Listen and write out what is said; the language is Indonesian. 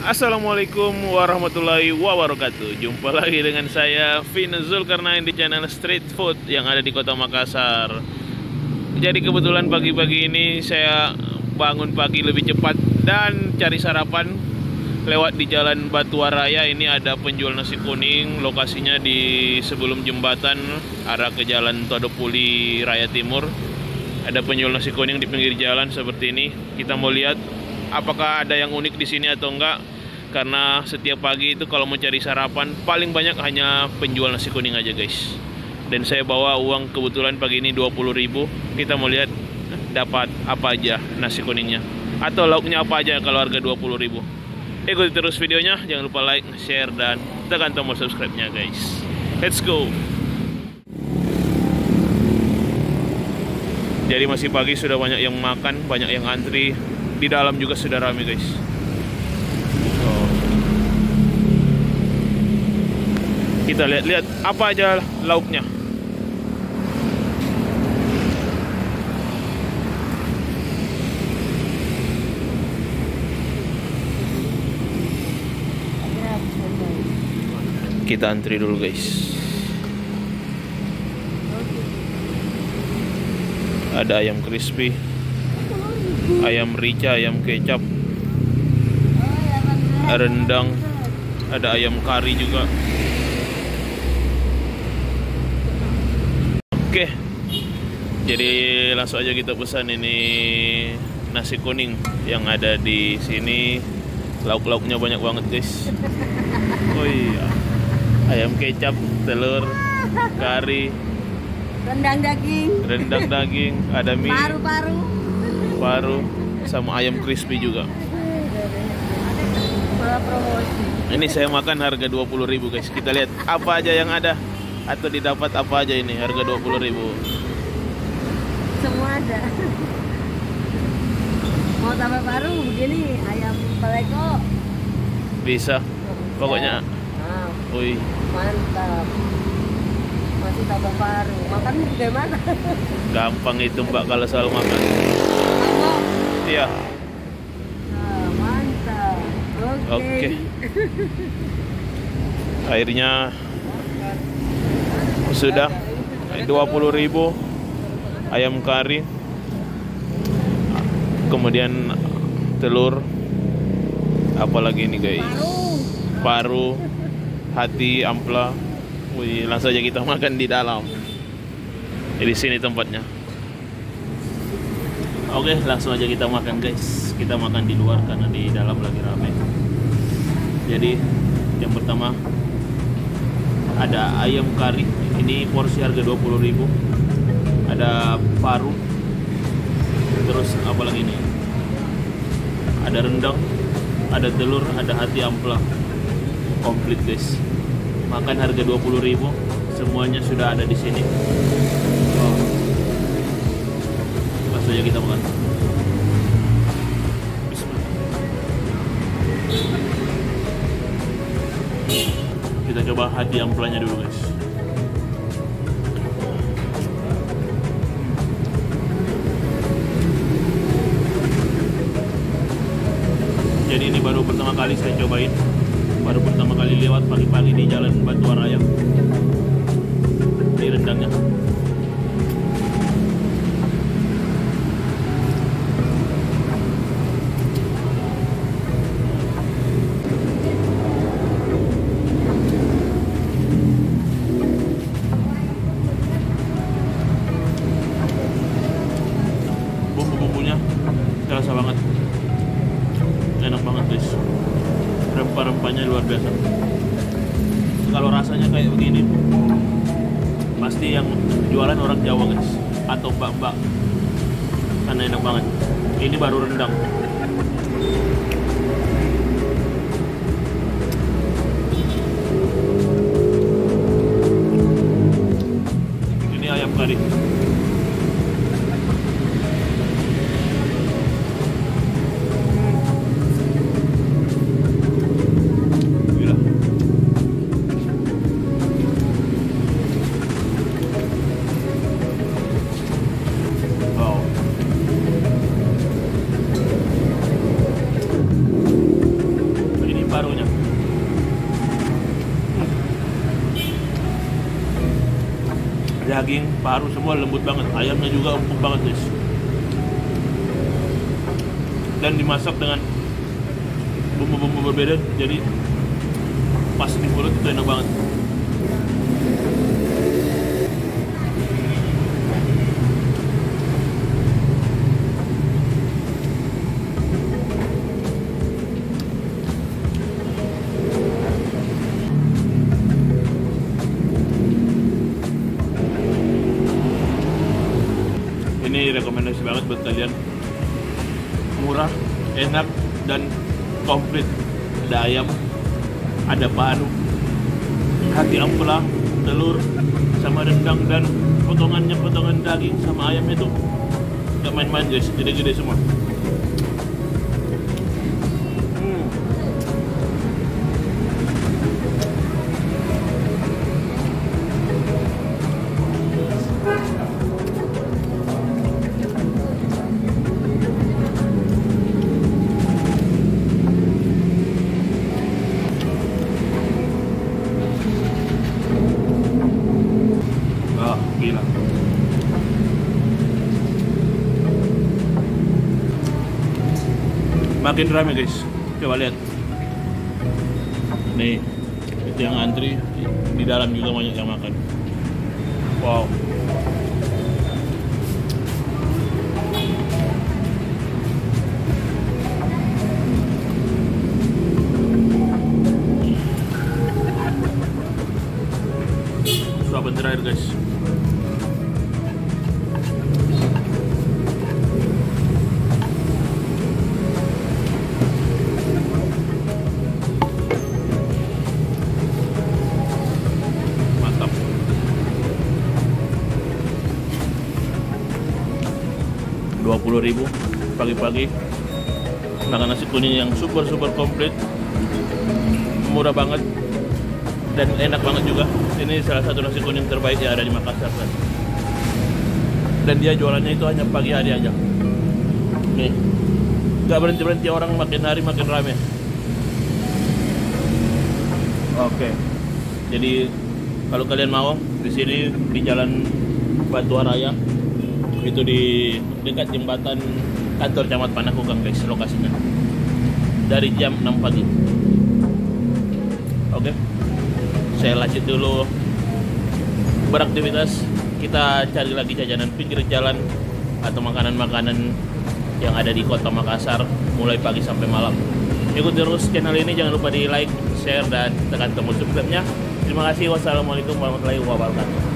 Assalamualaikum warahmatullahi wabarakatuh. Jumpa lagi dengan saya Vin Zulkarnain di channel Street Food yang ada di Kota Makassar. Jadi kebetulan pagi-pagi ini saya bangun pagi lebih cepat dan cari sarapan lewat di Jalan Batuwaraya. Ini ada penjual nasi kuning, lokasinya di sebelum jembatan arah ke Jalan Todopuli Raya Timur. Ada penjual nasi kuning di pinggir jalan seperti ini. Kita mau lihat apakah ada yang unik di sini atau enggak. Karena setiap pagi itu kalau mau cari sarapan paling banyak hanya penjual nasi kuning aja guys. Dan saya bawa uang kebetulan pagi ini 20.000. Kita mau lihat dapat apa aja nasi kuningnya atau lauknya apa aja kalau harga 20.000. Ikuti terus videonya, jangan lupa like, share, dan tekan tombol subscribe-nya guys. Let's go. Jadi masih pagi, sudah banyak yang makan, banyak yang antri. Di dalam juga sudah ramai guys. Kita lihat-lihat apa aja lauknya. Kita antri dulu guys. Ada ayam crispy, ayam rica, ayam kecap, rendang, ada ayam kari juga. Oke, jadi langsung aja kita pesan ini nasi kuning yang ada di sini. Lauk-lauknya banyak banget guys. Oh iya, ayam kecap, telur, kari, rendang daging, ada mie, paru, sama ayam crispy juga. Ini saya makan harga 20.000 guys. Kita lihat apa aja yang ada atau didapat apa aja ini harga 20.000. Semua ada. Mau tambah paru begini, ayam paleko Bisa. Pokoknya. Nah, Wih, mantap. Masih tambah paru. Makan gimana? gampang itu Mbak kalau soal makan. Iya. Nah, mantap. Oke. Akhirnya sudah 20.000 ayam kari, kemudian telur, apalagi ini guys, paru, hati, ampla. Wih, langsung aja kita makan di dalam. Di sini tempatnya. Oke, langsung aja kita makan guys. Kita makan di luar karena di dalam lagi ramai. Jadi yang pertama ada ayam kari, ini porsi harga 20.000. Ada paru, terus apa lagi ini? Ada rendang, ada telur, ada hati ampla. Komplit guys. Makan harga 20.000. Semuanya sudah ada di sini. Oh. Langsung aja kita makan. Kita coba hati amplanya dulu guys. Jadi ini baru pertama kali saya cobain. Baru pertama kali lewat pagi-pagi di Jalan Batuwaraya. Ini rendangnya. Bumbu-bumbunya terasa banget, enak banget guys. Rempah-rempahnya luar biasa. Kalau rasanya kayak begini pasti yang jualan orang Jawa guys, atau mbak-mbak, karena enak banget. Ini baru rendang. Ini ayam kari. parunya. Daging, paru semua lembut banget. Ayamnya juga empuk banget guys. Dan dimasak dengan bumbu-bumbu berbeda, jadi pas di mulut itu enak banget. Ini rekomendasi banget buat kalian. Murah, enak, dan komplit. Ada ayam, ada paru, hati ampela, telur, sama rendang, dan potongan daging sama ayam itu gak main-main guys, gede-gede semua. Gila. Makin ramai guys, coba lihat. Nih, itu yang antri, di dalam juga banyak yang makan. Wow. Suapan terakhir guys. Mantap. 20.000 pagi-pagi makan nasi kuning yang super komplit, murah banget dan enak banget juga. Ini salah satu nasi kuning terbaik yang ada di Makassar kan. Dan dia jualannya itu hanya pagi hari aja. Nih, gak berhenti orang, makin hari makin rame. Oke. Jadi kalau kalian mau di sini di Jalan Batuaraya, itu di dekat jembatan kantor Camat Panakukang guys lokasinya. Dari jam 6 pagi. Oke. Saya lanjut dulu beraktivitas. Kita cari lagi jajanan pinggir jalan atau makanan-makanan yang ada di kota Makassar mulai pagi sampai malam. Ikuti terus channel ini, jangan lupa di like, share, dan tekan tombol subscribe-nya. Terima kasih. Wassalamualaikum warahmatullahi wabarakatuh.